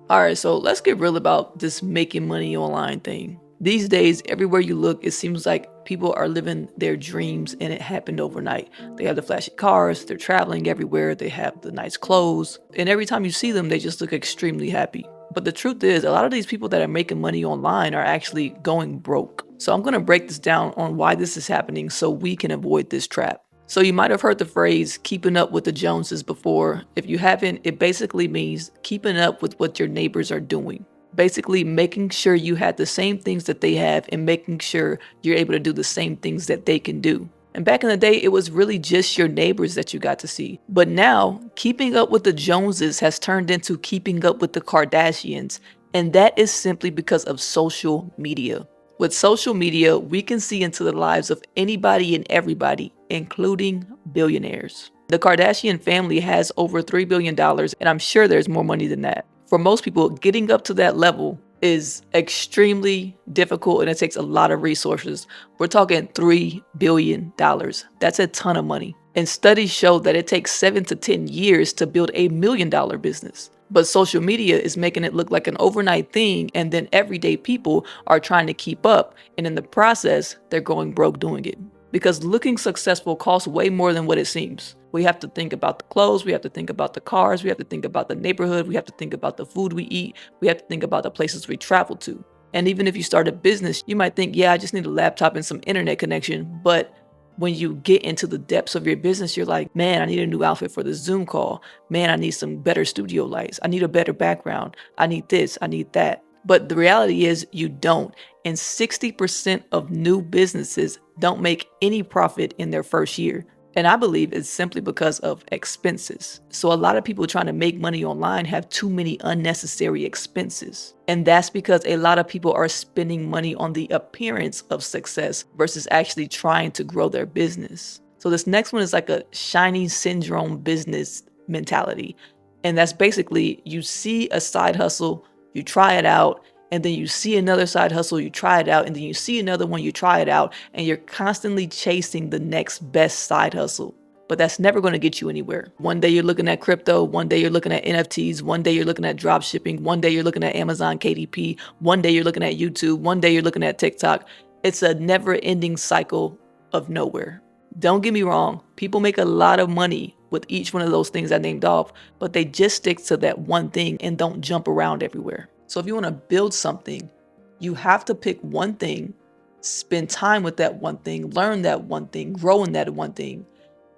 All right, so let's get real about this making money online thing. These days, everywhere you look, it seems like people are living their dreams and it happened overnight. They have the flashy cars, they're traveling everywhere, they have the nice clothes, and every time you see them, they just look extremely happy. But the truth is, a lot of these people that are making money online are actually going broke. So I'm going to break this down on why this is happening so we can avoid this trap. So you might have heard the phrase keeping up with the Joneses before. If you haven't, it basically means keeping up with what your neighbors are doing. Basically making sure you had the same things that they have and making sure you're able to do the same things that they can do. And back in the day, it was really just your neighbors that you got to see. But now, keeping up with the Joneses has turned into keeping up with the Kardashians. And that is simply because of social media. With social media, we can see into the lives of anybody and everybody, including billionaires. The Kardashian family has over $3 billion, and I'm sure there's more money than that. For most people, getting up to that level is extremely difficult and it takes a lot of resources. We're talking $3 billion. That's a ton of money. And studies show that it takes 7 to 10 years to build $1 million business. But social media is making it look like an overnight thing, and then everyday people are trying to keep up, and in the process, they're going broke doing it. Because looking successful costs way more than what it seems. We have to think about the clothes, we have to think about the cars, we have to think about the neighborhood, we have to think about the food we eat, we have to think about the places we travel to. And even if you start a business, you might think, yeah, I just need a laptop and some internet connection, but when you get into the depths of your business, you're like, man, I need a new outfit for the Zoom call. Man, I need some better studio lights. I need a better background. I need this. I need that. But the reality is you don't. And 60% of new businesses don't make any profit in their first year. And I believe it's simply because of expenses. So a lot of people trying to make money online have too many unnecessary expenses. And that's because a lot of people are spending money on the appearance of success versus actually trying to grow their business. So this next one is like a shiny syndrome business mentality. And that's basically you see a side hustle, you try it out, and then you see another side hustle, you try it out, and then you see another one, you try it out, and you're constantly chasing the next best side hustle. But that's never going to get you anywhere. One day you're looking at crypto, one day you're looking at NFTs, one day you're looking at drop shipping, one day you're looking at Amazon KDP, one day you're looking at YouTube, one day you're looking at TikTok. It's a never-ending cycle of nowhere. Don't get me wrong, people make a lot of money with each one of those things I named off, but they just stick to that one thing and don't jump around everywhere. So if you want to build something, you have to pick one thing, spend time with that one thing, learn that one thing, grow in that one thing,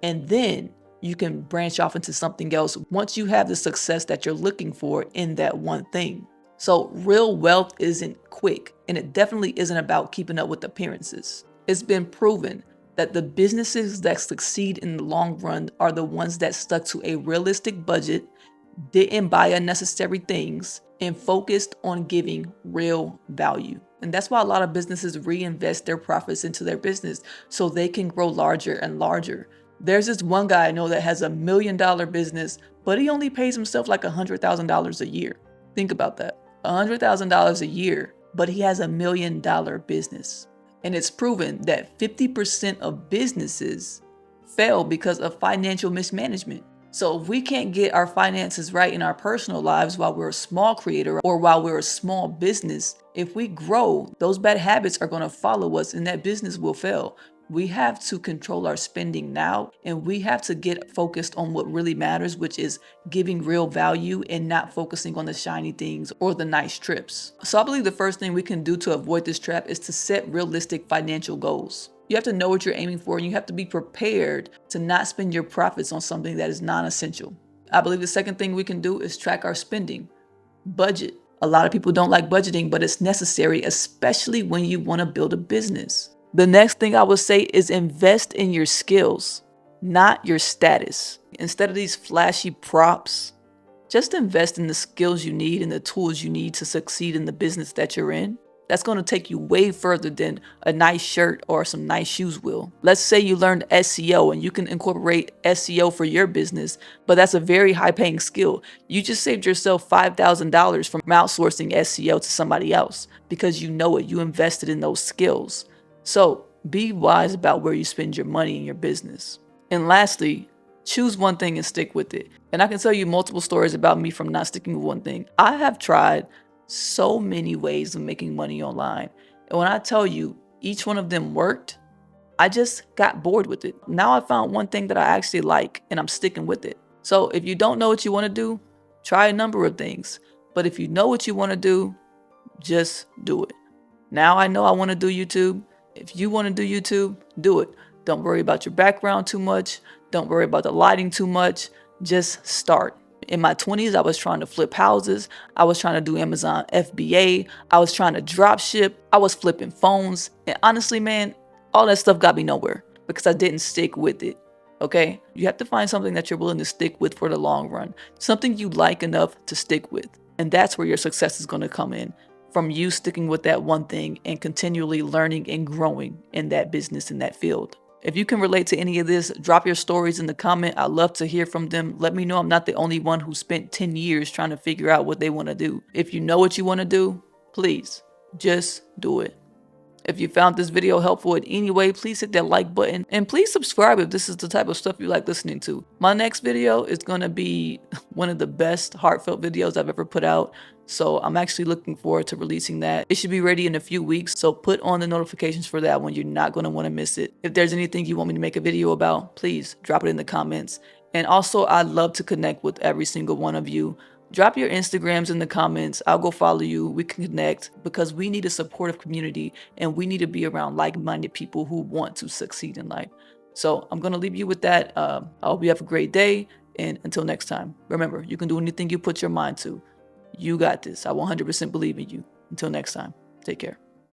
and then you can branch off into something else once you have the success that you're looking for in that one thing. So real wealth isn't quick, and it definitely isn't about keeping up with appearances. It's been proven that the businesses that succeed in the long run are the ones that stuck to a realistic budget, didn't buy unnecessary things, and focused on giving real value. And that's why a lot of businesses reinvest their profits into their business so they can grow larger and larger. There's this one guy I know that has $1 million business, but he only pays himself like $100,000 a year. Think about that. $100,000 a year, but he has $1 million business. And it's proven that 50% of businesses fail because of financial mismanagement. So if we can't get our finances right in our personal lives while we're a small creator or while we're a small business, if we grow, those bad habits are going to follow us and that business will fail. We have to control our spending now, and we have to get focused on what really matters, which is giving real value and not focusing on the shiny things or the nice trips. So I believe the first thing we can do to avoid this trap is to set realistic financial goals. You have to know what you're aiming for, and you have to be prepared to not spend your profits on something that is non-essential. I believe the second thing we can do is track our spending. Budget. A lot of people don't like budgeting, but it's necessary, especially when you want to build a business. The next thing I would say is invest in your skills, not your status. Instead of these flashy props, just invest in the skills you need and the tools you need to succeed in the business that you're in. That's going to take you way further than a nice shirt or some nice shoes will. Let's say you learned SEO and you can incorporate SEO for your business, but that's a very high paying skill. You just saved yourself $5,000 from outsourcing SEO to somebody else because you know it. You invested in those skills. So be wise about where you spend your money in your business. And lastly, Choose one thing and stick with it. And I can tell you multiple stories about me from not sticking with one thing. I have tried so many ways of making money online. And when I tell you each one of them worked, I just got bored with it. Now I found one thing that I actually like and I'm sticking with it. So if you don't know what you want to do, try a number of things. But if you know what you want to do, just do it. Now I know I want to do YouTube. If you want to do YouTube, do it. Don't worry about your background too much. Don't worry about the lighting too much. Just start. In my 20s, I was trying to flip houses. I was trying to do Amazon FBA. I was trying to drop ship. I was flipping phones. And honestly, man, all that stuff got me nowhere because I didn't stick with it. Okay? You have to find something that you're willing to stick with for the long run. Something you like enough to stick with. And that's where your success is going to come in. From you sticking with that one thing and continually learning and growing in that business, in that field. If you can relate to any of this, drop your stories in the comment. I love to hear from them. Let me know I'm not the only one who spent 10 years trying to figure out what they want to do. If you know what you want to do, please just do it. If you found this video helpful in any way, please hit that like button and please subscribe if this is the type of stuff you like listening to. My next video is going to be one of the best heartfelt videos I've ever put out. So I'm actually looking forward to releasing that. It should be ready in a few weeks. So put on the notifications for that one. You're not going to want to miss it. If there's anything you want me to make a video about, please drop it in the comments. And also, I'd love to connect with every single one of you. Drop your Instagrams in the comments. I'll go follow you. We can connect because we need a supportive community and we need to be around like-minded people who want to succeed in life. So I'm going to leave you with that. I hope you have a great day. And until next time, remember, you can do anything you put your mind to. You got this. I 100% believe in you. Until next time, take care.